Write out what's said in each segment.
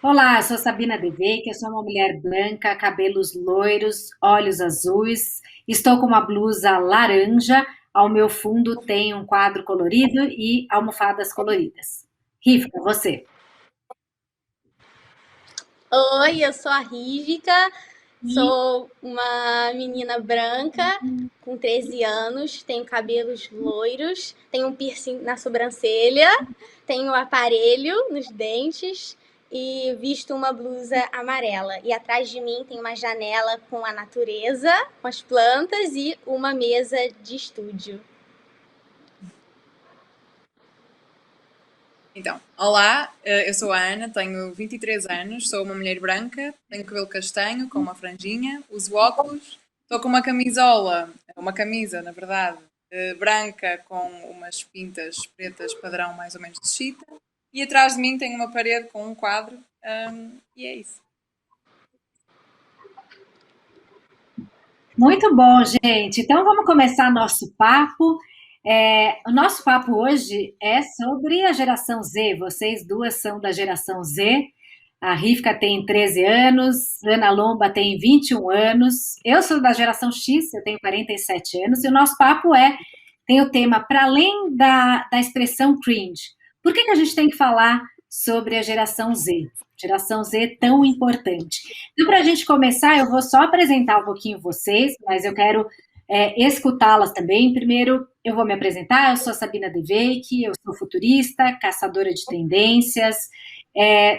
Olá, eu sou Sabina Devey, que eu sou uma mulher branca, cabelos loiros, olhos azuis. Estou com uma blusa laranja. Ao meu fundo tem um quadro colorido e almofadas coloridas. Rivka, você. Oi, eu sou a Rívica, sou uma menina branca com 13 anos, tenho cabelos loiros, tenho um piercing na sobrancelha, tenho um aparelho nos dentes e visto uma blusa amarela. E atrás de mim tem uma janela com a natureza, com as plantas e uma mesa de estúdio. Então, olá, eu sou a Ana, tenho 23 anos, sou uma mulher branca, tenho cabelo castanho com uma franjinha, uso óculos, estou com uma camisa, na verdade, branca com umas pintas pretas padrão mais ou menos de chita, e atrás de mim tenho uma parede com um quadro, e é isso. Muito bom, gente. Então vamos começar nosso papo. O nosso papo hoje é sobre a geração Z. Vocês duas são da geração Z. A Rivka tem 13 anos, Ana Lomba tem 21 anos. Eu sou da geração X, eu tenho 47 anos. E o nosso papo tem o tema, para além da expressão cringe, por que a gente tem que falar sobre a geração Z? Geração Z tão importante. Então, para a gente começar, eu vou só apresentar um pouquinho vocês, mas eu quero escutá-las também. Primeiro, eu vou me apresentar. Eu sou a Sabina Deveik, eu sou futurista, caçadora de tendências,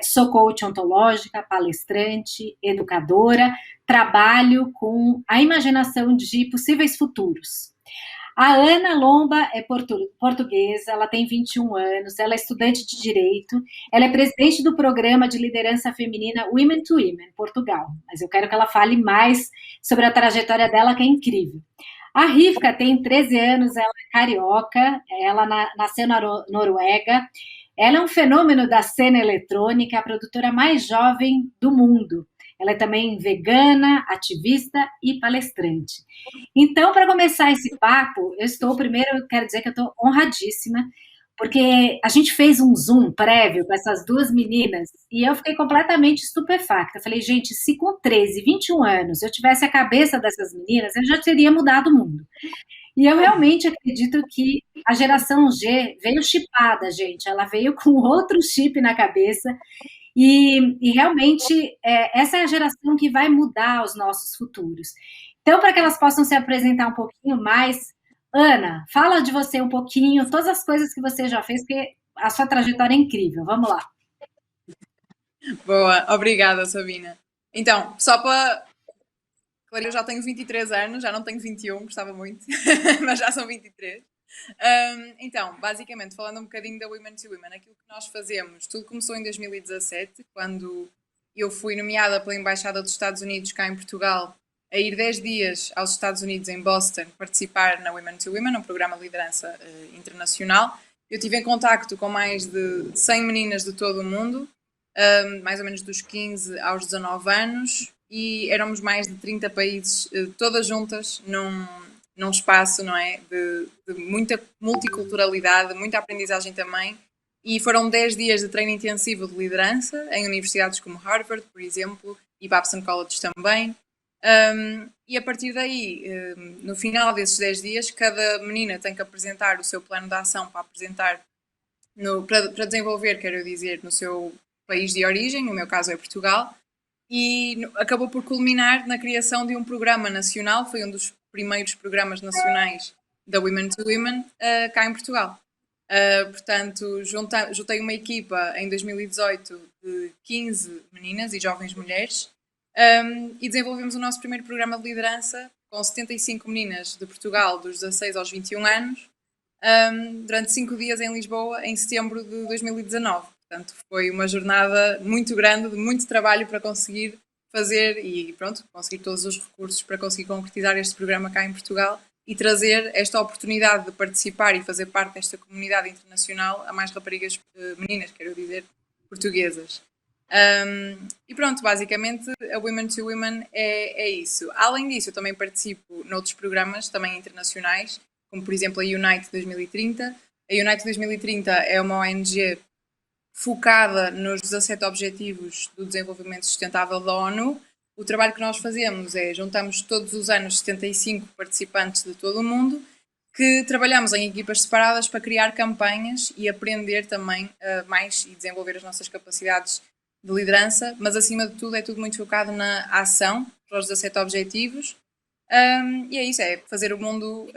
sou coach ontológica, palestrante, educadora, trabalho com a imaginação de possíveis futuros. A Ana Lomba é portuguesa, ela tem 21 anos, ela é estudante de Direito, ela é presidente do programa de liderança feminina Women to Women, Portugal. Mas eu quero que ela fale mais sobre a trajetória dela, que é incrível. A Rivka tem 13 anos, ela é carioca, ela nasceu na Noruega, ela é um fenômeno da cena eletrônica, a produtora mais jovem do mundo. Ela é também vegana, ativista e palestrante. Então, para começar esse papo, eu quero dizer que eu estou honradíssima, porque a gente fez um Zoom prévio com essas duas meninas e eu fiquei completamente estupefacta. Eu falei, gente, se com 13, 21 anos eu tivesse a cabeça dessas meninas, eu já teria mudado o mundo. E eu realmente acredito que a geração G veio chipada, gente. Ela veio com outro chip na cabeça e realmente essa é a geração que vai mudar os nossos futuros. Então, para que elas possam se apresentar um pouquinho mais, Ana, fala de você um pouquinho, todas as coisas que você já fez, porque a sua trajetória é incrível. Vamos lá. Boa, obrigada, Sabina. Então, só para. Claro, eu já tenho 23 anos, já não tenho 21, gostava muito, mas já são 23. Então, basicamente, falando um bocadinho da Women to Women, aquilo que nós fazemos, tudo começou em 2017, quando eu fui nomeada pela Embaixada dos Estados Unidos cá em Portugal a ir 10 dias aos Estados Unidos, em Boston, participar na Women to Women, um programa de liderança internacional. Eu tive em contacto com mais de 100 meninas de todo o mundo, mais ou menos dos 15 aos 19 anos, e éramos mais de 30 países, todas juntas, num espaço, não é? De muita multiculturalidade, muita aprendizagem também. E foram 10 dias de treino intensivo de liderança em universidades como Harvard, por exemplo, e Babson College também. E a partir daí, no final desses 10 dias, cada menina tem que apresentar o seu plano de ação para apresentar, para desenvolver, quero dizer, no seu país de origem, no meu caso é Portugal, e acabou por culminar na criação de um programa nacional, foi um dos primeiros programas nacionais da Women to Women cá em Portugal. Portanto, juntei uma equipa em 2018 de 15 meninas e jovens mulheres e desenvolvemos o nosso primeiro programa de liderança com 75 meninas de Portugal, dos 16 aos 21 anos, durante 5 dias em Lisboa, em setembro de 2019. Portanto, foi uma jornada muito grande, de muito trabalho para conseguir fazer e pronto, conseguir todos os recursos para conseguir concretizar este programa cá em Portugal e trazer esta oportunidade de participar e fazer parte desta comunidade internacional a mais raparigas, meninas, quero dizer, portuguesas. E pronto, basicamente a Women to Women é isso. Além disso, eu também participo noutros programas, também internacionais, como por exemplo a Unite 2030. A Unite 2030 é uma ONG focada nos 17 Objetivos do Desenvolvimento Sustentável da ONU. O trabalho que nós fazemos é, juntamos todos os anos 75 participantes de todo o mundo, que trabalhamos em equipas separadas para criar campanhas e aprender também mais e desenvolver as nossas capacidades de liderança, mas acima de tudo é tudo muito focado na ação para os 17 Objetivos. E é isso, é fazer o mundo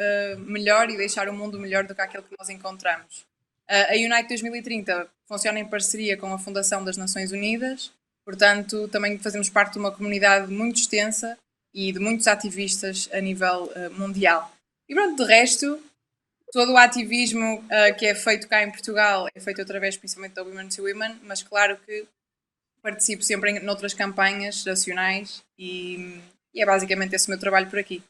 melhor e deixar o mundo melhor do que aquele que nós encontramos. A Unite 2030 funciona em parceria com a Fundação das Nações Unidas, portanto também fazemos parte de uma comunidade muito extensa e de muitos ativistas a nível mundial. E pronto, de resto, todo o ativismo que é feito cá em Portugal é feito através principalmente da Women to Women, mas claro que participo sempre em outras campanhas nacionais e é basicamente esse o meu trabalho por aqui.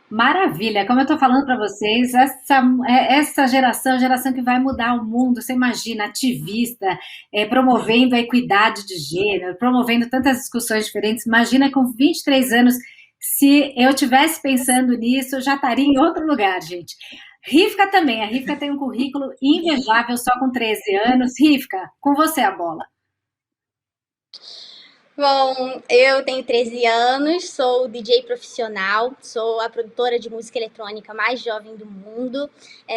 Maravilha, como eu estou falando para vocês, essa geração é a geração que vai mudar o mundo. Você imagina, ativista, promovendo a equidade de gênero, promovendo tantas discussões diferentes. Imagina com 23 anos, se eu tivesse pensando nisso, eu já estaria em outro lugar, gente. Rivka também, a Rivka tem um currículo invejável só com 13 anos. Rivka, com você a bola. Bom, eu tenho 13 anos, sou DJ profissional, sou a produtora de música eletrônica mais jovem do mundo.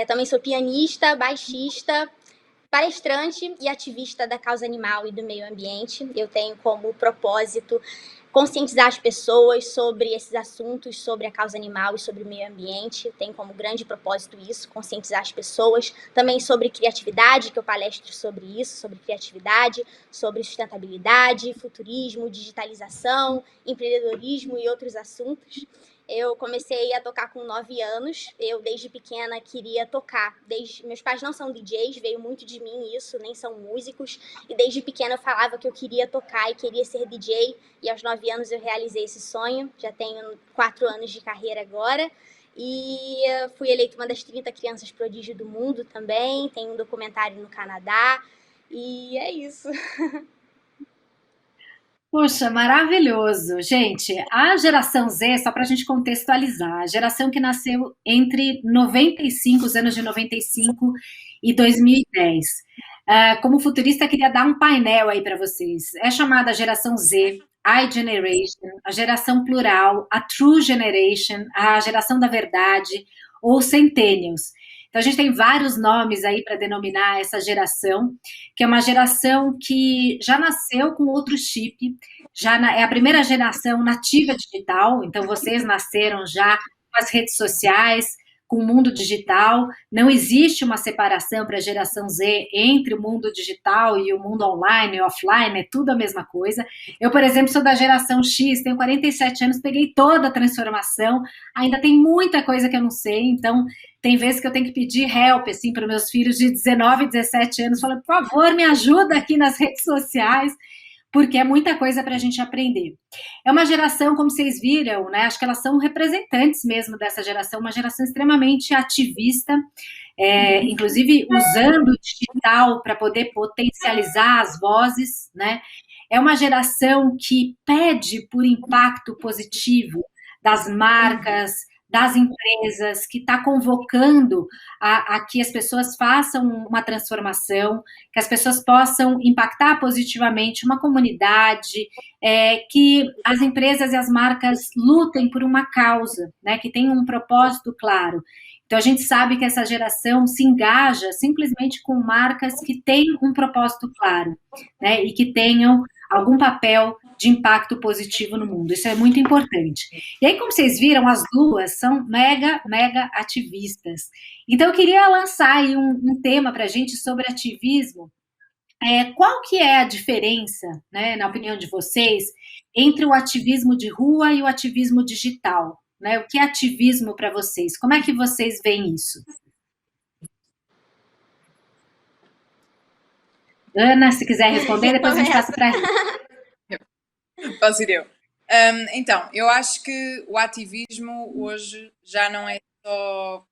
Também sou pianista, baixista, palestrante e ativista da causa animal e do meio ambiente. Eu tenho como propósito conscientizar as pessoas sobre esses assuntos, sobre a causa animal e sobre o meio ambiente. Tem como grande propósito isso, conscientizar as pessoas. Também sobre criatividade, que eu palestro sobre isso, sobre criatividade, sobre sustentabilidade, futurismo, digitalização, empreendedorismo e outros assuntos. Eu comecei a tocar com 9 anos. Eu, desde pequena, queria tocar. Meus pais não são DJs, veio muito de mim isso, nem são músicos. E desde pequena eu falava que eu queria tocar e queria ser DJ. E aos 9 anos eu realizei esse sonho. Já tenho 4 anos de carreira agora. E fui eleita uma das 30 crianças prodígio do mundo também. Tem um documentário no Canadá. E é isso. Poxa, maravilhoso. Gente, a geração Z, só para a gente contextualizar, a geração que nasceu entre 95, os anos de 95 e 2010. Como futurista, queria dar um painel aí para vocês. É chamada geração Z, iGeneration, a geração plural, a True Generation, a geração da verdade, ou Centennials. Então, a gente tem vários nomes aí para denominar essa geração, que é uma geração que já nasceu com outro chip, é a primeira geração nativa digital, então vocês nasceram já com as redes sociais, com o mundo digital, não existe uma separação para a geração Z entre o mundo digital e o mundo online e offline, é tudo a mesma coisa. Eu, por exemplo, sou da geração X, tenho 47 anos, peguei toda a transformação, ainda tem muita coisa que eu não sei, então tem vezes que eu tenho que pedir help assim, para os meus filhos de 19, 17 anos, falando, por favor, me ajuda aqui nas redes sociais, porque é muita coisa para a gente aprender. É uma geração, como vocês viram, né? Acho que elas são representantes mesmo dessa geração, uma geração extremamente ativista, inclusive usando o digital para poder potencializar as vozes, né? É uma geração que pede por impacto positivo das marcas, das empresas, que está convocando a que as pessoas façam uma transformação, que as pessoas possam impactar positivamente uma comunidade, que as empresas e as marcas lutem por uma causa, né, que tenham um propósito claro. Então, a gente sabe que essa geração se engaja simplesmente com marcas que têm um propósito claro, né, e que tenham algum papel de impacto positivo no mundo. Isso é muito importante. E aí, como vocês viram, as duas são mega, mega ativistas. Então, eu queria lançar aí um tema para a gente sobre ativismo. Qual que é a diferença, né, na opinião de vocês, entre o ativismo de rua e o ativismo digital? Né? O que é ativismo para vocês? Como é que vocês veem isso? Ana, se quiser responder, depois a gente passa para a Posso ir eu. Então, eu acho que o ativismo hoje já não é só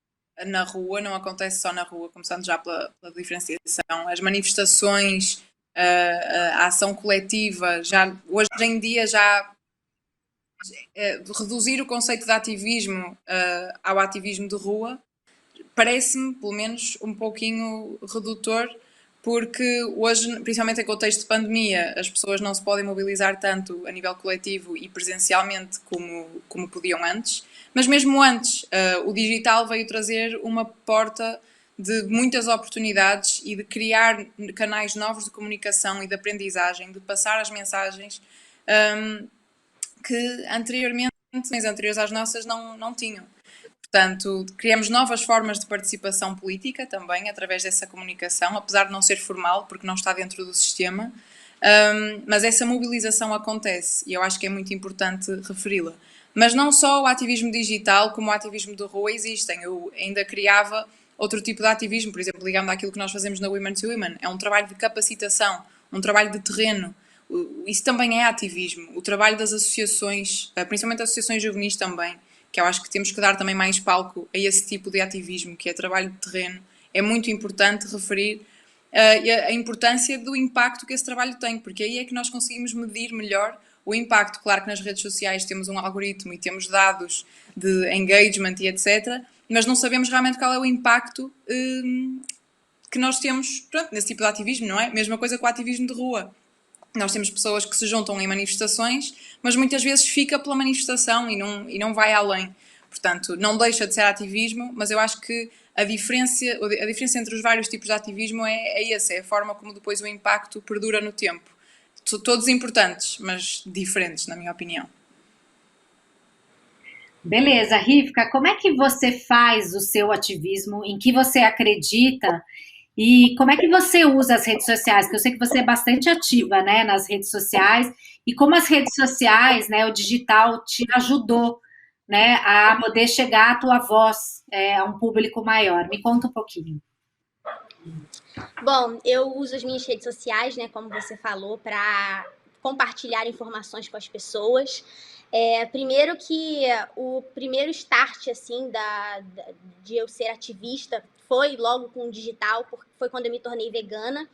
na rua, não acontece só na rua, começando já pela diferenciação. As manifestações, a ação coletiva, hoje em dia já reduzir o conceito de ativismo ao ativismo de rua parece-me, pelo menos, um pouquinho redutor, porque hoje, principalmente em contexto de pandemia, as pessoas não se podem mobilizar tanto a nível coletivo e presencialmente como podiam antes, mas mesmo antes, o digital veio trazer uma porta de muitas oportunidades e de criar canais novos de comunicação e de aprendizagem, de passar as mensagens que anteriormente, anteriores às nossas, não tinham. Portanto, criamos novas formas de participação política também, através dessa comunicação, apesar de não ser formal, porque não está dentro do sistema, mas essa mobilização acontece e eu acho que é muito importante referi-la. Mas não só o ativismo digital, como o ativismo de rua existem. Eu ainda criava outro tipo de ativismo, por exemplo, ligando àquilo que nós fazemos na Women to Women. É um trabalho de capacitação, um trabalho de terreno. Isso também é ativismo. O trabalho das associações, principalmente as associações juvenis também, que eu acho que temos que dar também mais palco a esse tipo de ativismo, que é trabalho de terreno. É muito importante referir a importância do impacto que esse trabalho tem, porque aí é que nós conseguimos medir melhor o impacto. Claro que nas redes sociais temos um algoritmo e temos dados de engagement e etc., mas não sabemos realmente qual é o impacto que nós temos, pronto, nesse tipo de ativismo, não é? Mesma coisa com o ativismo de rua. Nós temos pessoas que se juntam em manifestações, mas muitas vezes fica pela manifestação e não vai além. Portanto, não deixa de ser ativismo, mas eu acho que a diferença entre os vários tipos de ativismo é essa, é a forma como depois o impacto perdura no tempo. Todos importantes, mas diferentes, na minha opinião. Beleza, Rivka, como é que você faz o seu ativismo? Em que você acredita? E como é que você usa as redes sociais? Porque eu sei que você é bastante ativa, né, nas redes sociais. E como as redes sociais, né, o digital te ajudou, né, a poder chegar à tua voz, a um público maior. Me conta um pouquinho. Bom, eu uso as minhas redes sociais, né, como você falou, para compartilhar informações com as pessoas. Primeiro que o primeiro start, assim, de eu ser ativista foi logo com o digital, porque foi quando eu me tornei vegana.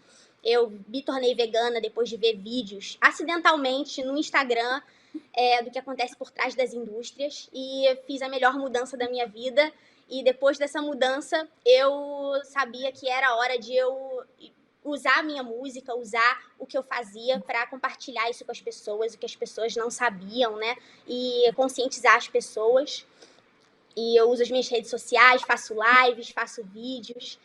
Eu me tornei vegana depois de ver vídeos acidentalmente no Instagram do que acontece por trás das indústrias e fiz a melhor mudança da minha vida. E depois dessa mudança, eu sabia que era hora de eu usar a minha música, usar o que eu fazia para compartilhar isso com as pessoas, o que as pessoas não sabiam, né? E conscientizar as pessoas. E eu uso as minhas redes sociais, faço lives, faço vídeos.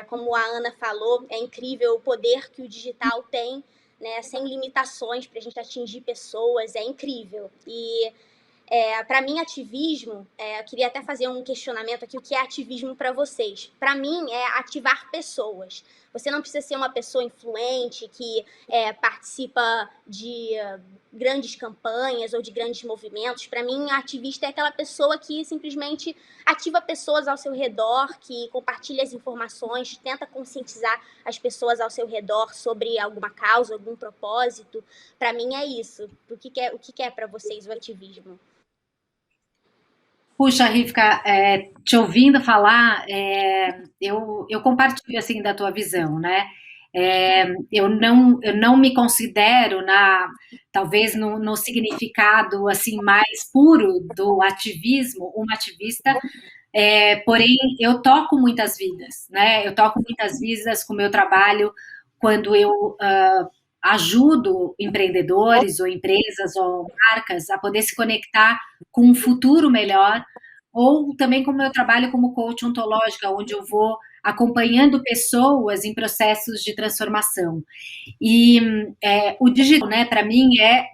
Como a Ana falou, é incrível o poder que o digital tem, né? Sem limitações para a gente atingir pessoas, é incrível. E para mim, ativismo, eu queria até fazer um questionamento aqui, o que é ativismo para vocês? Para mim, é ativar pessoas. Você não precisa ser uma pessoa influente que participa de grandes campanhas ou de grandes movimentos. Para mim, ativista é aquela pessoa que simplesmente ativa pessoas ao seu redor, que compartilha as informações, tenta conscientizar as pessoas ao seu redor sobre alguma causa, algum propósito. Para mim é isso. O que é para vocês o ativismo? Puxa, Rivka, te ouvindo falar, eu compartilho assim da tua visão, né? Eu não me considero talvez no significado assim mais puro do ativismo, uma ativista, porém eu toco muitas vidas, né? Eu toco muitas vidas com o meu trabalho quando eu ajudo empreendedores ou empresas ou marcas a poder se conectar com um futuro melhor, ou também com o meu trabalho como coach ontológica, onde eu vou acompanhando pessoas em processos de transformação. E o digital, né, para mim,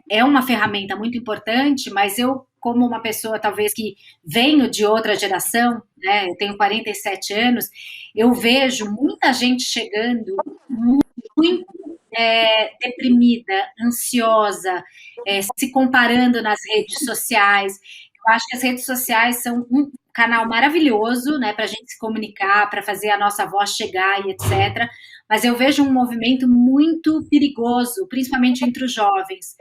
é uma ferramenta muito importante, mas eu, como uma pessoa talvez que venho de outra geração, né, eu tenho 47 anos, eu vejo muita gente chegando muito deprimida, ansiosa, se comparando nas redes sociais. Eu acho que as redes sociais são um canal maravilhoso, né, para a gente se comunicar, para fazer a nossa voz chegar e etc. Mas eu vejo um movimento muito perigoso, principalmente entre os jovens.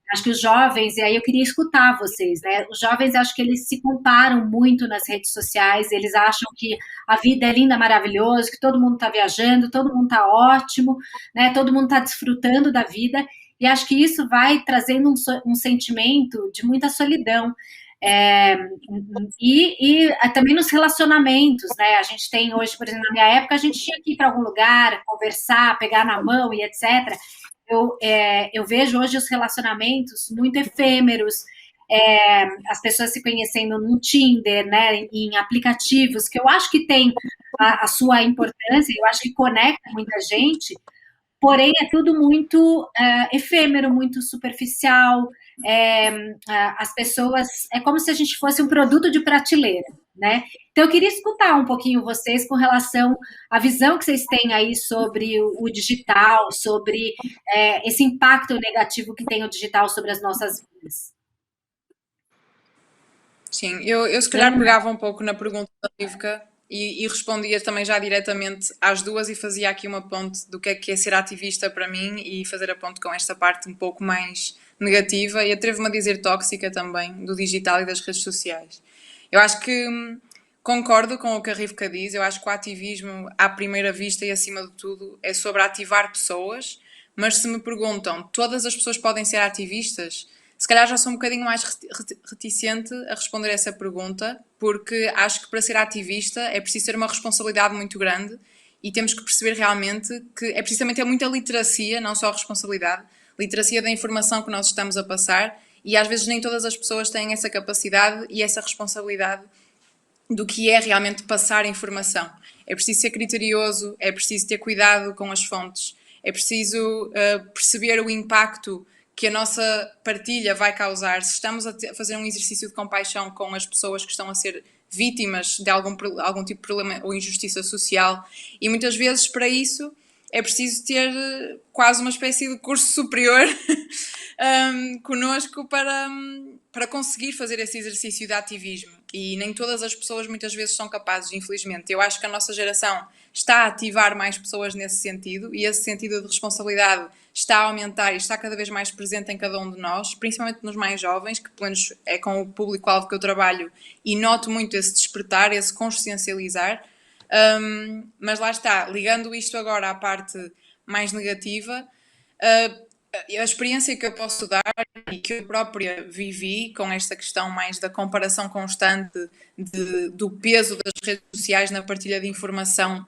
Acho que os jovens, e aí eu queria escutar vocês, né? Os jovens, acho que eles se comparam muito nas redes sociais, eles acham que a vida é linda, maravilhosa, que todo mundo está viajando, todo mundo está ótimo, né? Todo mundo está desfrutando da vida, e acho que isso vai trazendo um sentimento de muita solidão. E também nos relacionamentos, né? A gente tem hoje, por exemplo, na minha época, a gente tinha que ir para algum lugar, conversar, pegar na mão e etc. Eu vejo hoje os relacionamentos muito efêmeros, as pessoas se conhecendo no Tinder, né, em aplicativos, que eu acho que tem a sua importância, eu acho que conecta muita gente, porém é tudo muito efêmero, muito superficial. As pessoas, é como se a gente fosse um produto de prateleira, né? Então eu queria escutar um pouquinho vocês com relação à visão que vocês têm aí sobre o digital, sobre esse impacto negativo que tem o digital sobre as nossas vidas. Sim, eu se calhar pegava um pouco na pergunta da Rivka e respondia também já diretamente às duas e fazia aqui uma ponte do que é ser ativista para mim e fazer a ponte com esta parte um pouco mais negativa e atrevo-me a dizer tóxica também do digital e das redes sociais. Eu acho que concordo com o que a Rivka diz, eu acho que o ativismo à primeira vista e acima de tudo é sobre ativar pessoas, mas se me perguntam, todas as pessoas podem ser ativistas? Se calhar já sou um bocadinho mais reticente a responder essa pergunta, porque acho que para ser ativista é preciso ter uma responsabilidade muito grande e temos que perceber realmente que é preciso também ter muita literacia, não só a responsabilidade, literacia da informação que nós estamos a passar e às vezes nem todas as pessoas têm essa capacidade e essa responsabilidade do que é realmente passar informação. É preciso ser criterioso, é preciso ter cuidado com as fontes, é preciso perceber o impacto que a nossa partilha vai causar, se estamos a fazer um exercício de compaixão com as pessoas que estão a ser vítimas de algum tipo de problema ou injustiça social. E muitas vezes, para isso, é preciso ter quase uma espécie de curso superior connosco para conseguir fazer esse exercício de ativismo. E nem todas as pessoas muitas vezes são capazes, infelizmente. Eu acho que a nossa geração está a ativar mais pessoas nesse sentido e esse sentido de responsabilidade está a aumentar e está cada vez mais presente em cada um de nós, principalmente nos mais jovens, que pelo menos é com o público-alvo que eu trabalho e noto muito esse despertar, esse consciencializar. Mas lá está, ligando isto agora à parte mais negativa, a experiência que eu posso dar e que eu própria vivi com esta questão mais da comparação constante do peso das redes sociais na partilha de informação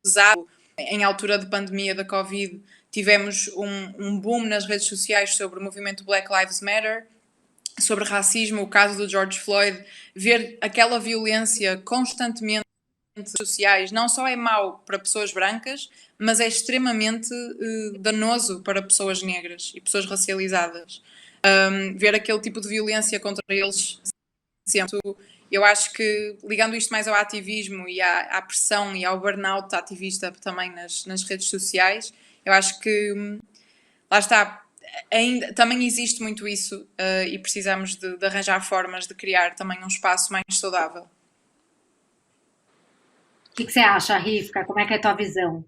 pesado. Em altura de pandemia da Covid, tivemos um boom nas redes sociais sobre o movimento Black Lives Matter, sobre racismo, o caso do George Floyd, ver aquela violência constantemente sociais não só é mau para pessoas brancas, mas é extremamente danoso para pessoas negras e pessoas racializadas. Ver aquele tipo de violência contra eles sempre. Eu acho que, ligando isto mais ao ativismo e à pressão e ao burnout ativista também nas redes sociais, eu acho que, lá está, ainda, também existe muito isso e precisamos de arranjar formas de criar também um espaço mais saudável. O que você acha, Rivka? Como é que é a tua visão?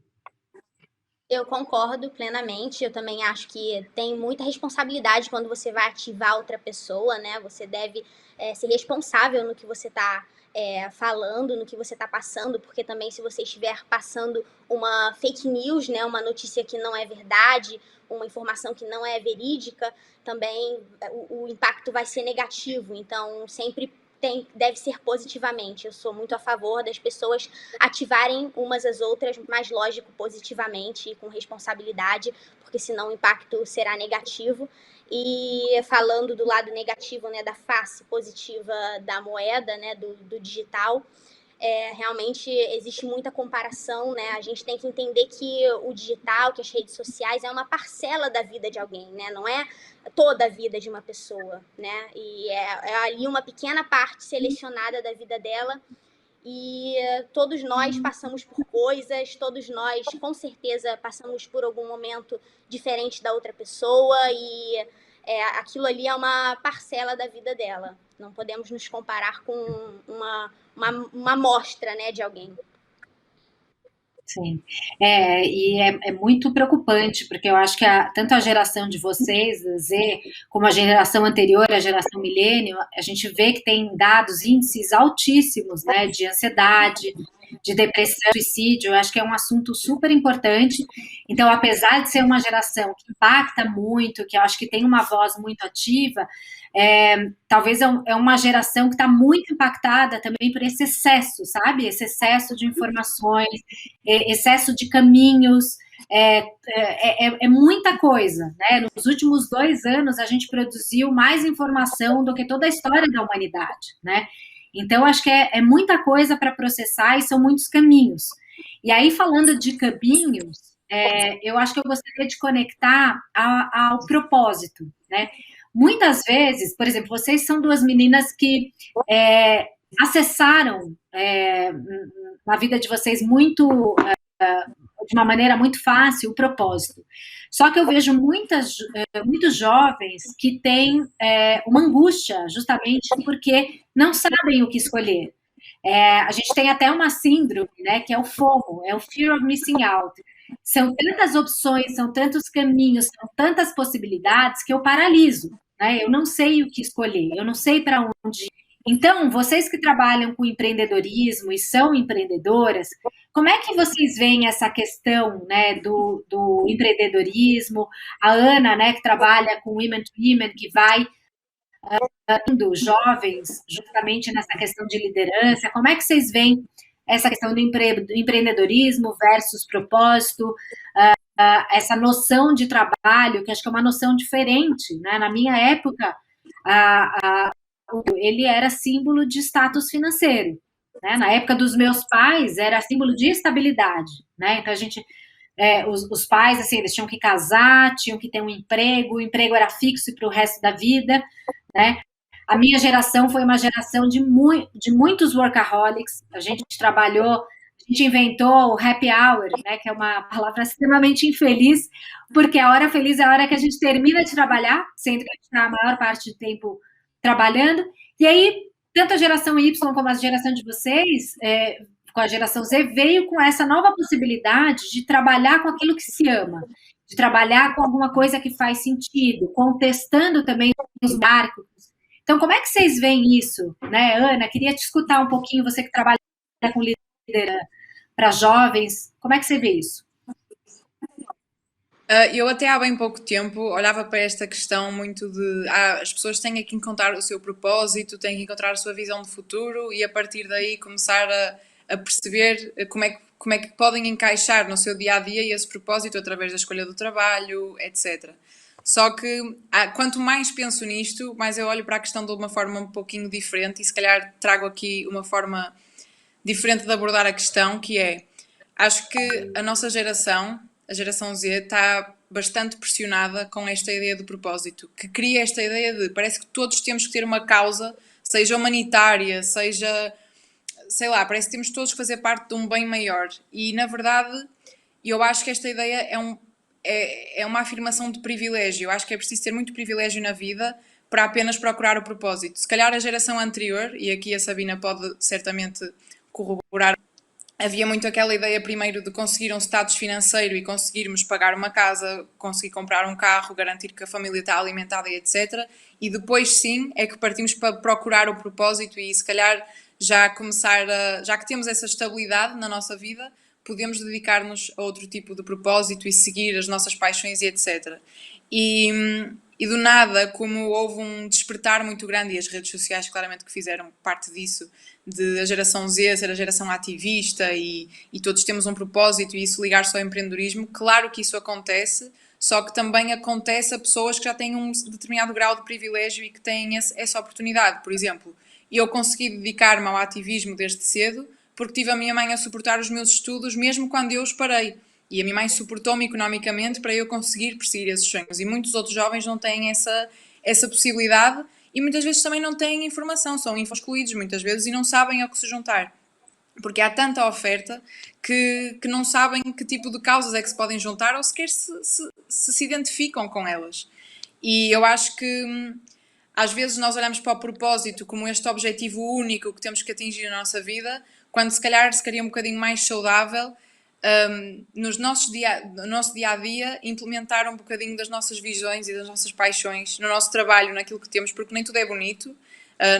Eu concordo plenamente. Eu também acho que tem muita responsabilidade quando você vai ativar outra pessoa, né? Você deve ser responsável no que você está falando, no que você está passando, porque também se você estiver passando uma fake news, né, uma notícia que não é verdade, uma informação que não é verídica, também o impacto vai ser negativo. Então, sempre deve ser positivamente. Eu sou muito a favor das pessoas ativarem umas às outras, mas lógico, positivamente e com responsabilidade, porque senão o impacto será negativo. E falando do lado negativo, né, da face positiva da moeda, né, do digital, realmente existe muita comparação, né? A gente tem que entender que o digital, que as redes sociais é uma parcela da vida de alguém, né? Não é toda a vida de uma pessoa, né? E é ali uma pequena parte selecionada da vida dela. E todos nós passamos por coisas, todos nós com certeza passamos por algum momento diferente da outra pessoa e aquilo ali é uma parcela da vida dela. Não podemos nos comparar com uma amostra, né, de alguém. Sim, e é muito preocupante, porque eu acho que tanto a geração de vocês, Z, como a geração anterior, a geração milênio, a gente vê que tem dados, índices altíssimos, né, de ansiedade, de depressão, suicídio, eu acho que é um assunto super importante. Então, apesar de ser uma geração que impacta muito, que eu acho que tem uma voz muito ativa, talvez é uma geração que está muito impactada também por esse excesso, sabe? Esse excesso de informações, excesso de caminhos, é muita coisa, né? Nos últimos 2 anos, a gente produziu mais informação do que toda a história da humanidade, né? Então, acho que é muita coisa para processar e são muitos caminhos. E aí, falando de caminhos, eu acho que eu gostaria de conectar ao propósito, né? Muitas vezes, por exemplo, vocês são 2 meninas que acessaram na vida de vocês muito de uma maneira muito fácil o propósito. Só que eu vejo muitos jovens que têm uma angústia, justamente porque não sabem o que escolher. A gente tem até uma síndrome, né, que é o FOMO, é o Fear of Missing Out. São tantas opções, são tantos caminhos, são tantas possibilidades que eu paraliso, né? Eu não sei o que escolher, eu não sei para onde ir. Então, vocês que trabalham com empreendedorismo e são empreendedoras, como é que vocês veem essa questão, né, do empreendedorismo? A Ana, né, que trabalha com Women to Women, que vai indo jovens justamente nessa questão de liderança. Como é que vocês veem essa questão do empreendedorismo versus propósito, essa noção de trabalho, que acho que é uma noção diferente, né? Na minha época, ele era símbolo de status financeiro, né? Na época dos meus pais, era símbolo de estabilidade, né? Então, os pais, assim, eles tinham que casar, tinham que ter um emprego, o emprego era fixo para o resto da vida, né? A minha geração foi uma geração de muitos workaholics, a gente inventou o happy hour, né, que é uma palavra extremamente infeliz, porque a hora feliz é a hora que a gente termina de trabalhar, sendo que a gente está a maior parte do tempo trabalhando, e aí, tanto a geração Y como a geração de vocês, com a geração Z, veio com essa nova possibilidade de trabalhar com aquilo que se ama, de trabalhar com alguma coisa que faz sentido, contestando também os marcos. Então, como é que vocês veem isso, né, Ana? Queria te escutar um pouquinho, você que trabalha com liderança para jovens, como é que você vê isso? Eu até há bem pouco tempo olhava para esta questão muito de as pessoas têm que encontrar o seu propósito, têm que encontrar a sua visão de futuro e a partir daí começar a perceber como é que podem encaixar no seu dia a dia esse propósito através da escolha do trabalho, etc. Só que quanto mais penso nisto, mais eu olho para a questão de uma forma um pouquinho diferente e se calhar trago aqui uma forma diferente de abordar a questão, que é, acho que a nossa geração, a geração Z, está bastante pressionada com esta ideia do propósito, que cria esta ideia de, parece que todos temos que ter uma causa, seja humanitária, seja, sei lá, parece que temos todos que fazer parte de um bem maior. E, na verdade, eu acho que esta ideia é uma afirmação de privilégio. Eu acho que é preciso ter muito privilégio na vida para apenas procurar o propósito. Se calhar a geração anterior, e aqui a Sabina pode certamente corroborar, havia muito aquela ideia primeiro de conseguir um status financeiro e conseguirmos pagar uma casa, conseguir comprar um carro, garantir que a família está alimentada e etc. E depois sim é que partimos para procurar o propósito e se calhar já que temos essa estabilidade na nossa vida, podemos dedicar-nos a outro tipo de propósito e seguir as nossas paixões e etc. E do nada, como houve um despertar muito grande, e as redes sociais claramente que fizeram parte disso, de a geração Z ser a geração ativista e todos temos um propósito e isso ligar-se ao empreendedorismo, claro que isso acontece, só que também acontece a pessoas que já têm um determinado grau de privilégio e que têm essa oportunidade. Por exemplo, eu consegui dedicar-me ao ativismo desde cedo porque tive a minha mãe a suportar os meus estudos mesmo quando eu os parei. E a minha mãe suportou-me economicamente para eu conseguir perseguir esses sonhos. E muitos outros jovens não têm essa possibilidade e muitas vezes também não têm informação, são excluídos muitas vezes e não sabem ao que se juntar. Porque há tanta oferta que não sabem que tipo de causas é que se podem juntar ou sequer se identificam com elas. E eu acho que às vezes nós olhamos para o propósito como este objetivo único que temos que atingir na nossa vida, quando se calhar seria um bocadinho mais saudável no nosso dia a dia implementar um bocadinho das nossas visões e das nossas paixões no nosso trabalho, naquilo que temos, porque nem tudo é bonito,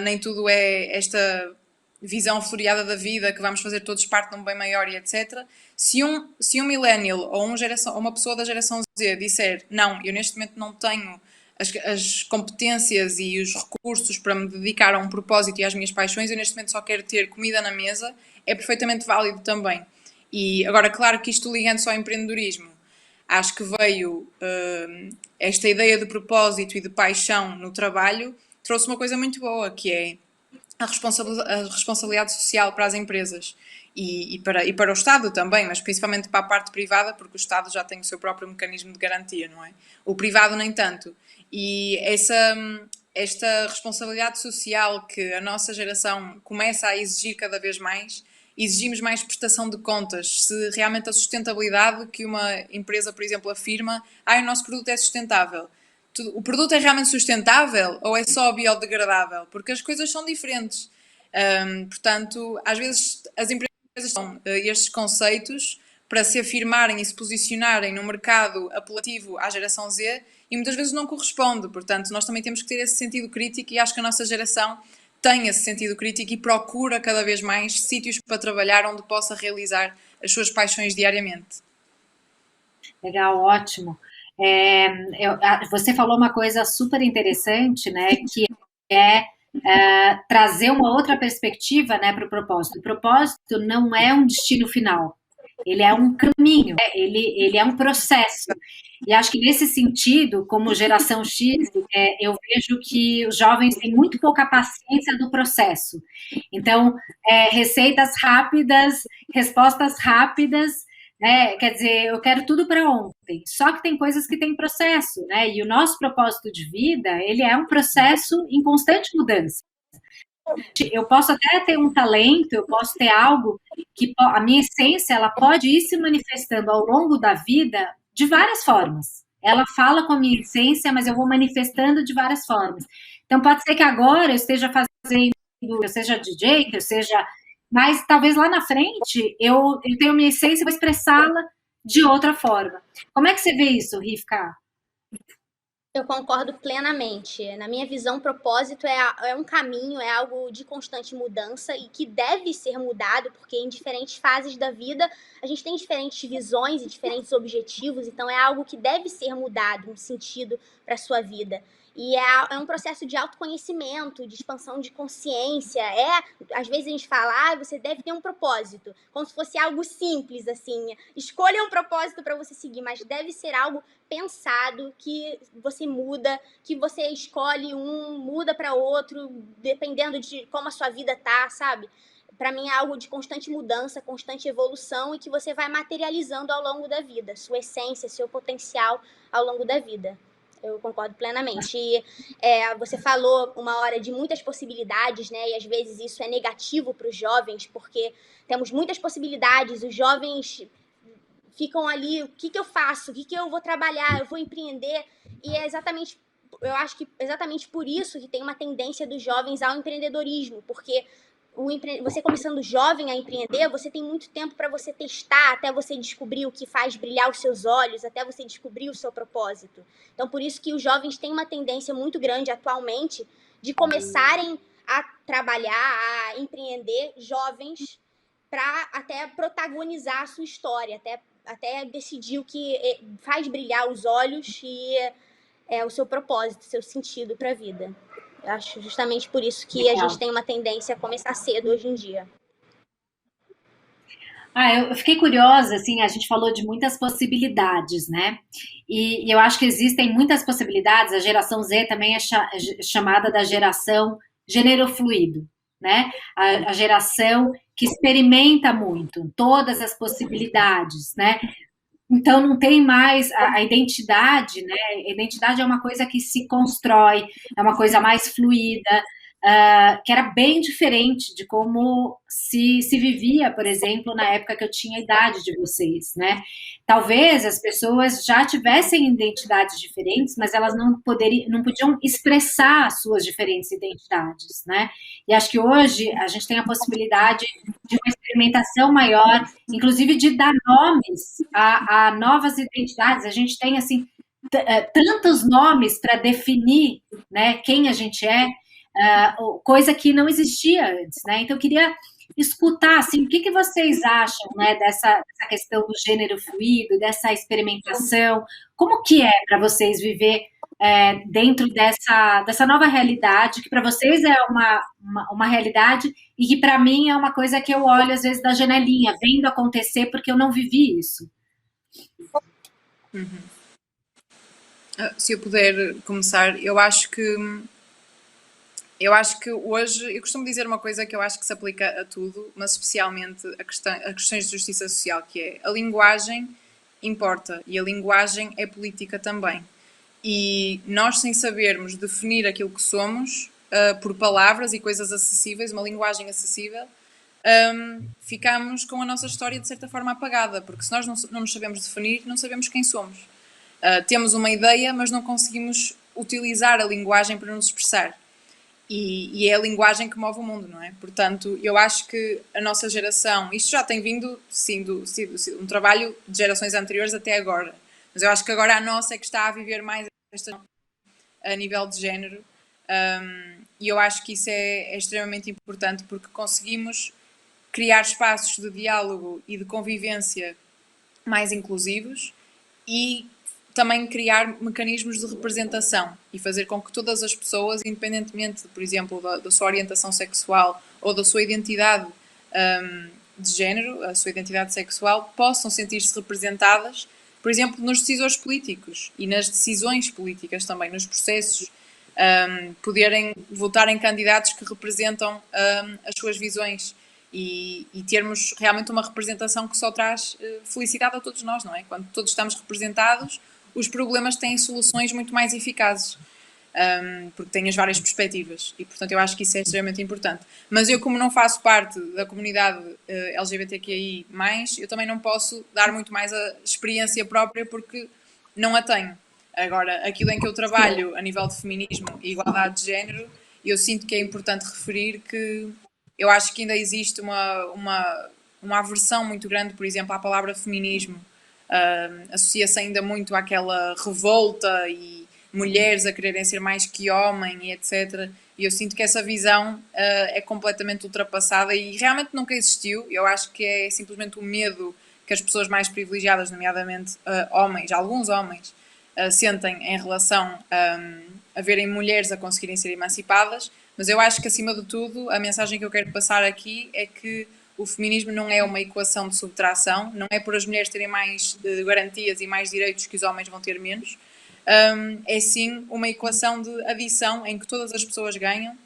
nem tudo é visão floreada da vida, que vamos fazer todos parte de um bem maior e etc. Se um millennial ou uma pessoa da geração Z disser não, eu neste momento não tenho as competências e os recursos para me dedicar a um propósito e às minhas paixões, eu neste momento só quero ter comida na mesa, é perfeitamente válido também. E agora, claro que isto ligando só ao empreendedorismo, acho que veio esta ideia de propósito e de paixão no trabalho, trouxe uma coisa muito boa, que é a responsabilidade social para as empresas e para o Estado também, mas principalmente para a parte privada, porque o Estado já tem o seu próprio mecanismo de garantia, não é? O privado nem tanto. E esta responsabilidade social que a nossa geração começa a exigir cada vez mais, exigimos mais prestação de contas. Se realmente a sustentabilidade que uma empresa, por exemplo, afirma, o nosso produto é sustentável. O produto é realmente sustentável ou é só biodegradável? Porque as coisas são diferentes. Portanto, às vezes as empresas têm estes conceitos para se afirmarem e se posicionarem no mercado apelativo à geração Z e muitas vezes não corresponde. Portanto, nós também temos que ter esse sentido crítico e acho que a nossa geração tem esse sentido crítico e procura cada vez mais sítios para trabalhar onde possa realizar as suas paixões diariamente. Legal, ótimo. Você falou uma coisa super interessante, né, que é trazer uma outra perspectiva, né, para o propósito. O propósito não é um destino final, ele é um caminho, né? Ele é um processo. E acho que nesse sentido, como geração X, eu vejo que os jovens têm muito pouca paciência do processo. Então, receitas rápidas, respostas rápidas, né? Quer dizer, eu quero tudo para ontem. Só que tem coisas que têm processo, né? E o nosso propósito de vida, ele é um processo em constante mudança. Eu posso até ter um talento, eu posso ter algo que a minha essência, ela pode ir se manifestando ao longo da vida de várias formas. Ela fala com a minha essência, mas eu vou manifestando de várias formas. Então pode ser que agora eu esteja fazendo, eu seja DJ, que eu seja, mas talvez lá na frente eu tenho a minha essência e vou expressá-la de outra forma. Como é que você vê isso, Rivka? Eu concordo plenamente. Na minha visão, propósito é um caminho, é algo de constante mudança e que deve ser mudado, porque em diferentes fases da vida a gente tem diferentes visões e diferentes objetivos, então é algo que deve ser mudado, um sentido para a sua vida. E é um processo de autoconhecimento, de expansão de consciência. Às vezes a gente fala, você deve ter um propósito, como se fosse algo simples, assim. Escolha um propósito para você seguir, mas deve ser algo pensado, que você muda, que você escolhe muda para outro, dependendo de como a sua vida tá, sabe? Para mim é algo de constante mudança, constante evolução e que você vai materializando ao longo da vida, sua essência, seu potencial ao longo da vida. Eu concordo plenamente. E você falou uma hora de muitas possibilidades, né? E às vezes isso é negativo para os jovens, porque temos muitas possibilidades, os jovens ficam ali, o que eu faço? O que eu vou trabalhar? Eu vou empreender? E eu acho que exatamente por isso que tem uma tendência dos jovens ao empreendedorismo, porque você começando jovem a empreender, você tem muito tempo para você testar, até você descobrir o que faz brilhar os seus olhos, até você descobrir o seu propósito. Então, por isso que os jovens têm uma tendência muito grande atualmente de começarem a trabalhar, a empreender jovens para até protagonizar a sua história, até decidir o que faz brilhar os olhos e o seu propósito, seu sentido para a vida. Eu acho justamente por isso que a gente tem uma tendência a começar cedo hoje em dia. Eu fiquei curiosa, assim, a gente falou de muitas possibilidades, né? E eu acho que existem muitas possibilidades, a geração Z também é chamada da geração gênero fluido, né? A geração que experimenta muito, todas as possibilidades, né? Então não tem mais a identidade, né? A identidade é uma coisa que se constrói, é uma coisa mais fluida, que era bem diferente de como se vivia, por exemplo, na época que eu tinha a idade de vocês, né? Talvez as pessoas já tivessem identidades diferentes, mas elas não podiam expressar as suas diferentes identidades, né? E acho que hoje a gente tem a possibilidade de uma experimentação maior, inclusive de dar nomes a novas identidades. A gente tem, assim, tantos nomes para definir, né, quem a gente é. coisa que não existia antes, né? Então, eu queria escutar, assim, o que vocês acham, né, dessa questão do gênero fluido, dessa experimentação, como que é para vocês viver dentro dessa nova realidade, que para vocês é uma realidade e que para mim é uma coisa que eu olho às vezes da janelinha, vendo acontecer, porque eu não vivi isso. Se eu puder começar, eu acho que hoje, eu costumo dizer uma coisa que eu acho que se aplica a tudo, mas especialmente a questões de justiça social, que é a linguagem importa e a linguagem é política também. E nós, sem sabermos definir aquilo que somos, por palavras e coisas acessíveis, uma linguagem acessível, ficamos com a nossa história de certa forma apagada, porque se nós não nos sabemos definir, não sabemos quem somos. Temos uma ideia, mas não conseguimos utilizar a linguagem para nos expressar. E é a linguagem que move o mundo, não é? Portanto, eu acho que a nossa geração, isto já tem vindo, sim, um trabalho de gerações anteriores até agora, mas eu acho que agora a nossa é que está a viver mais esta a nível de género, e eu acho que isso é extremamente importante porque conseguimos criar espaços de diálogo e de convivência mais inclusivos e também criar mecanismos de representação e fazer com que todas as pessoas, independentemente, por exemplo, da sua orientação sexual ou da sua identidade de género, a sua identidade sexual, possam sentir-se representadas, por exemplo, nos decisores políticos e nas decisões políticas também, nos processos, poderem votar em candidatos que representam as suas visões e termos realmente uma representação que só traz felicidade a todos nós, não é? Quando todos estamos representados, os problemas têm soluções muito mais eficazes, porque têm as várias perspectivas e, portanto, eu acho que isso é extremamente importante. Mas eu, como não faço parte da comunidade LGBTQI+, eu também não posso dar muito mais a experiência própria porque não a tenho. Agora, aquilo em que eu trabalho a nível de feminismo e igualdade de género, eu sinto que é importante referir que eu acho que ainda existe uma aversão muito grande, por exemplo, à palavra feminismo. Associa-se ainda muito àquela revolta e mulheres a quererem ser mais que homem e etc. E eu sinto que essa visão é completamente ultrapassada e realmente nunca existiu. Eu acho que é simplesmente o medo que as pessoas mais privilegiadas, nomeadamente homens, alguns homens, sentem em relação a verem mulheres a conseguirem ser emancipadas. Mas eu acho que, acima de tudo, a mensagem que eu quero passar aqui é que o feminismo não é uma equação de subtração, não é por as mulheres terem mais garantias e mais direitos que os homens vão ter menos, é sim uma equação de adição em que todas as pessoas ganham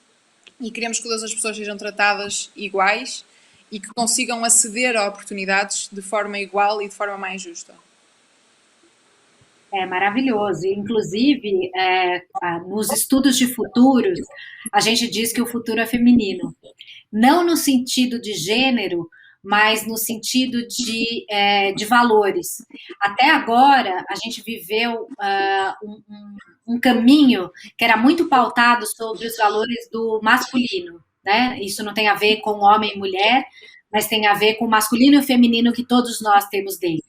e queremos que todas as pessoas sejam tratadas iguais e que consigam aceder a oportunidades de forma igual e de forma mais justa. É maravilhoso. Inclusive, nos estudos de futuros, a gente diz que o futuro é feminino. Não no sentido de gênero, mas no sentido de valores. Até agora, a gente viveu um caminho que era muito pautado sobre os valores do masculino, né? Isso não tem a ver com homem e mulher, mas tem a ver com o masculino e o feminino que todos nós temos dentro.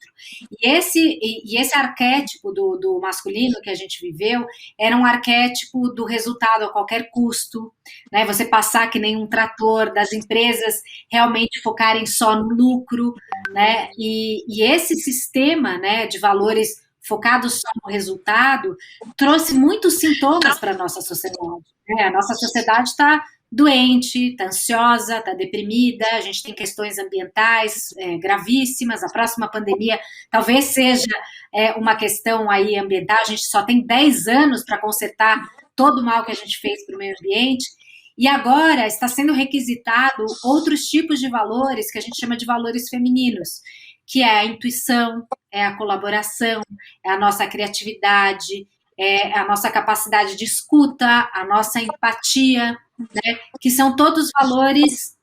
E esse arquétipo do masculino que a gente viveu era um arquétipo do resultado a qualquer custo, né? Você passar que nem um trator, das empresas realmente focarem só no lucro, né? E esse sistema, né, de valores focados só no resultado trouxe muitos sintomas para a nossa sociedade, né? A nossa sociedade está doente, está ansiosa, está deprimida, a gente tem questões ambientais gravíssimas, a próxima pandemia talvez seja uma questão aí ambiental, a gente só tem 10 anos para consertar todo o mal que a gente fez para o meio ambiente, e agora está sendo requisitado outros tipos de valores que a gente chama de valores femininos, que é a intuição, é a colaboração, é a nossa criatividade, é a nossa capacidade de escuta, a nossa empatia, né, que são todos valores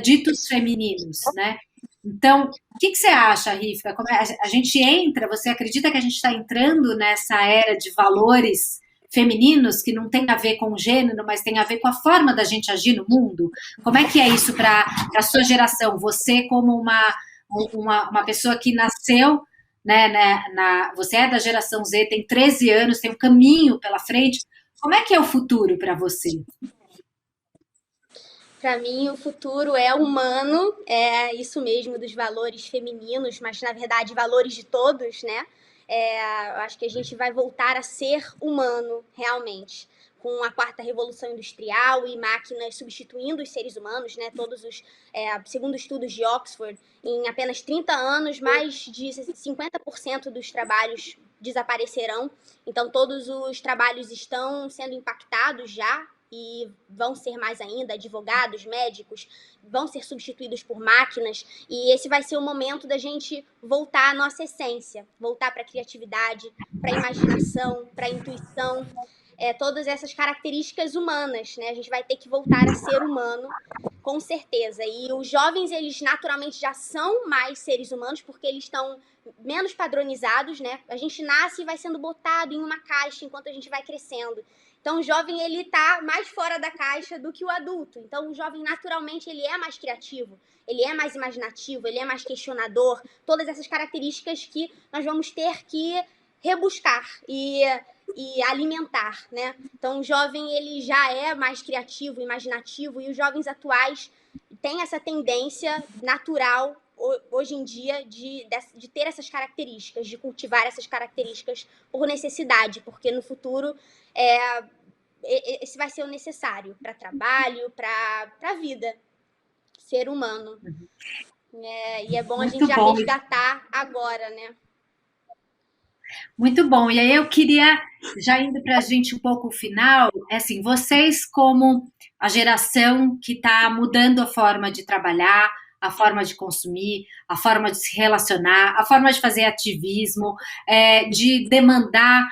ditos femininos, né? Então, o que você acha, Rivka? A gente entra, você acredita que a gente está entrando nessa era de valores femininos que não tem a ver com o gênero, mas tem a ver com a forma da gente agir no mundo? Como é que é isso para a sua geração? Você como uma pessoa que nasceu, né, você é da geração Z, tem 13 anos, tem um caminho pela frente. Como é que é o futuro para você? Para mim, o futuro é humano, é isso mesmo dos valores femininos, mas na verdade valores de todos, né? Eu acho que a gente vai voltar a ser humano realmente, com a quarta revolução industrial e máquinas substituindo os seres humanos, né? Segundo estudos de Oxford, em apenas 30 anos, mais de 50% dos trabalhos desaparecerão. Então, todos os trabalhos estão sendo impactados já e vão ser mais ainda, advogados, médicos, vão ser substituídos por máquinas, e esse vai ser o momento da gente voltar à nossa essência, voltar para a criatividade, para a imaginação, para a intuição, todas essas características humanas, né? A gente vai ter que voltar a ser humano, com certeza. E os jovens, eles naturalmente já são mais seres humanos, porque eles estão menos padronizados, né? A gente nasce e vai sendo botado em uma caixa enquanto a gente vai crescendo. Então, o jovem, ele tá mais fora da caixa do que o adulto. Então, o jovem, naturalmente, ele é mais criativo, ele é mais imaginativo, ele é mais questionador. Todas essas características que nós vamos ter que rebuscar e alimentar, né? Então, o jovem, ele já é mais criativo, imaginativo, e os jovens atuais têm essa tendência natural, hoje em dia, de ter essas características, de cultivar essas características por necessidade, porque no futuro esse vai ser o necessário para trabalho, para a vida, ser humano. E é bom a gente já resgatar agora, né? Muito bom. E aí eu queria, já indo para a gente um pouco o final, assim, vocês como a geração que está mudando a forma de trabalhar, a forma de consumir, a forma de se relacionar, a forma de fazer ativismo, de demandar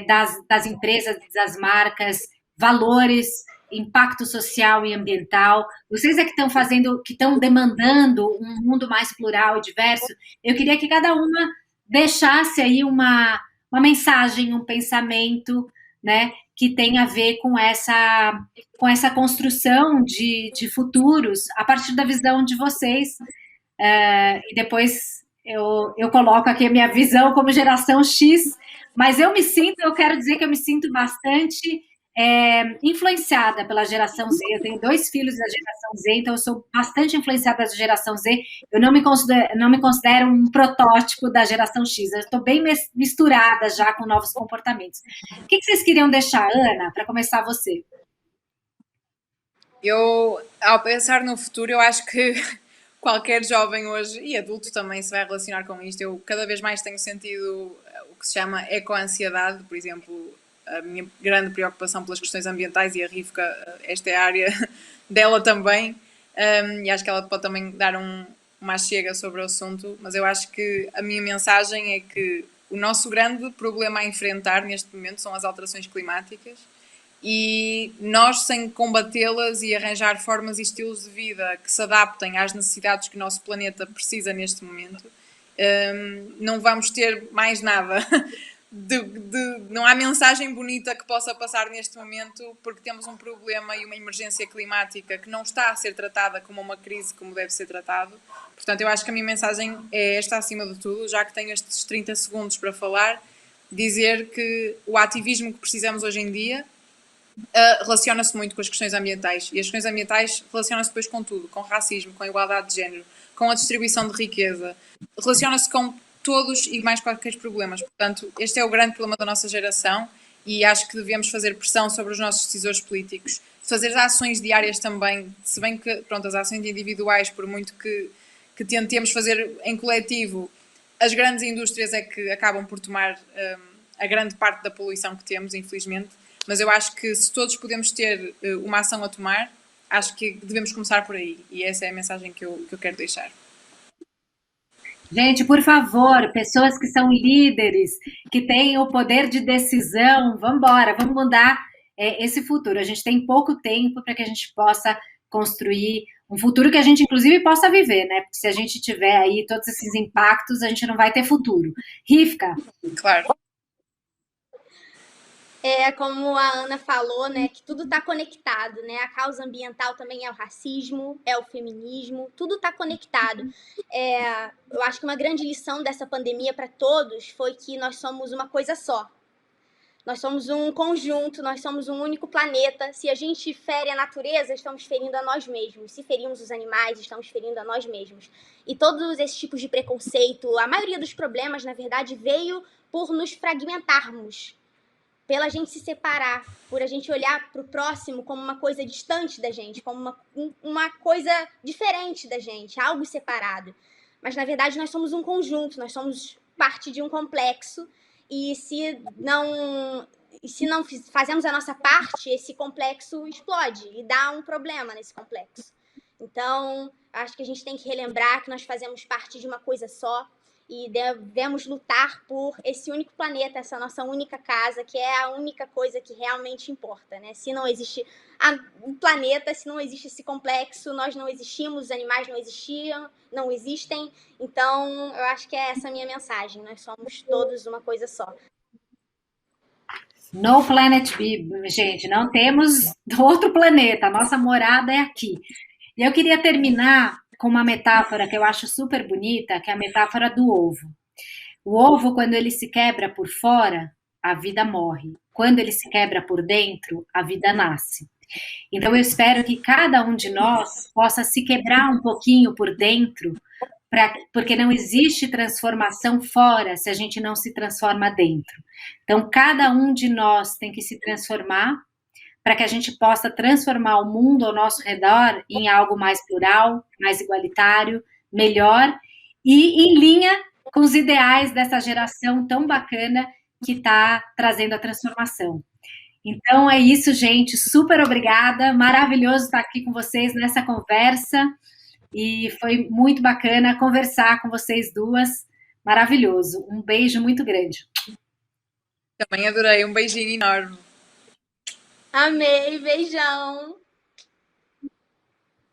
das empresas, das marcas, valores, impacto social e ambiental. Vocês é que estão fazendo, que estão demandando um mundo mais plural e diverso. Eu queria que cada uma deixasse aí uma mensagem, um pensamento, né, que tem a ver com essa construção de futuros a partir da visão de vocês. E depois eu coloco aqui a minha visão como geração X, mas eu quero dizer que eu me sinto bastante influenciada pela geração Z. Eu tenho 2 filhos da geração Z, então eu sou bastante influenciada da geração Z. Eu não me considero um protótipo da geração X. Eu estou bem misturada já com novos comportamentos. O que vocês queriam deixar, Ana, para começar você? Eu, ao pensar no futuro, eu acho que qualquer jovem hoje, e adulto também, se vai relacionar com isto, eu cada vez mais tenho sentido o que se chama ecoansiedade, por exemplo, a minha grande preocupação pelas questões ambientais, e a Rivka, esta é a área dela também, e acho que ela pode também dar uma chega sobre o assunto, mas eu acho que a minha mensagem é que o nosso grande problema a enfrentar neste momento são as alterações climáticas, e nós, sem combatê-las e arranjar formas e estilos de vida que se adaptem às necessidades que o nosso planeta precisa neste momento, não vamos ter mais nada. Não há mensagem bonita que possa passar neste momento, porque temos um problema e uma emergência climática que não está a ser tratada como uma crise como deve ser tratado. Portanto, eu acho que a minha mensagem é esta acima de tudo, já que tenho estes 30 segundos para falar, dizer que o ativismo que precisamos hoje em dia relaciona-se muito com as questões ambientais, e as questões ambientais relacionam-se depois com tudo, com racismo, com a igualdade de género, com a distribuição de riqueza, relaciona-se com todos e mais quaisquer problemas. Portanto, este é o grande problema da nossa geração, e acho que devemos fazer pressão sobre os nossos decisores políticos, fazer ações diárias também, se bem que, pronto, as ações individuais, por muito que tentemos fazer em coletivo, as grandes indústrias é que acabam por tomar a grande parte da poluição que temos, infelizmente. Mas eu acho que se todos podemos ter uma ação a tomar, acho que devemos começar por aí. E essa é a mensagem que eu quero deixar. Gente, por favor, pessoas que são líderes, que têm o poder de decisão, vamos embora, vamos mudar esse futuro. A gente tem pouco tempo para que a gente possa construir um futuro que a gente, inclusive, possa viver, né? Porque se a gente tiver aí todos esses impactos, a gente não vai ter futuro. Rivka? Claro. Como a Ana falou, né, que tudo está conectado, né? A causa ambiental também é o racismo, é o feminismo, tudo está conectado. Eu acho que uma grande lição dessa pandemia para todos foi que nós somos uma coisa só. Nós somos um conjunto, nós somos um único planeta. Se a gente fere a natureza, estamos ferindo a nós mesmos. Se ferimos os animais, estamos ferindo a nós mesmos. E todos esses tipos de preconceito, a maioria dos problemas, na verdade, veio por nos fragmentarmos, pela gente se separar, por a gente olhar para o próximo como uma coisa distante da gente, como uma coisa diferente da gente, algo separado. Mas, na verdade, nós somos um conjunto, nós somos parte de um complexo, e se não fazemos a nossa parte, esse complexo explode e dá um problema nesse complexo. Então, acho que a gente tem que relembrar que nós fazemos parte de uma coisa só, e devemos lutar por esse único planeta, essa nossa única casa, que é a única coisa que realmente importa, né? Se não existe o planeta, se não existe esse complexo, nós não existimos, os animais não existem. Então, eu acho que é essa a minha mensagem. Nós somos todos uma coisa só. No Planet B, gente, não temos outro planeta, a nossa morada é aqui. E eu queria terminar com uma metáfora que eu acho super bonita, que é a metáfora do ovo. O ovo, quando ele se quebra por fora, a vida morre. Quando ele se quebra por dentro, a vida nasce. Então eu espero que cada um de nós possa se quebrar um pouquinho por dentro, porque não existe transformação fora se a gente não se transforma dentro. Então cada um de nós tem que se transformar para que a gente possa transformar o mundo ao nosso redor em algo mais plural, mais igualitário, melhor e em linha com os ideais dessa geração tão bacana que está trazendo a transformação. Então é isso, gente. Super obrigada. Maravilhoso estar aqui com vocês nessa conversa. E foi muito bacana conversar com vocês duas. Maravilhoso. Um beijo muito grande. Também adorei. Um beijinho enorme. Amei, beijão!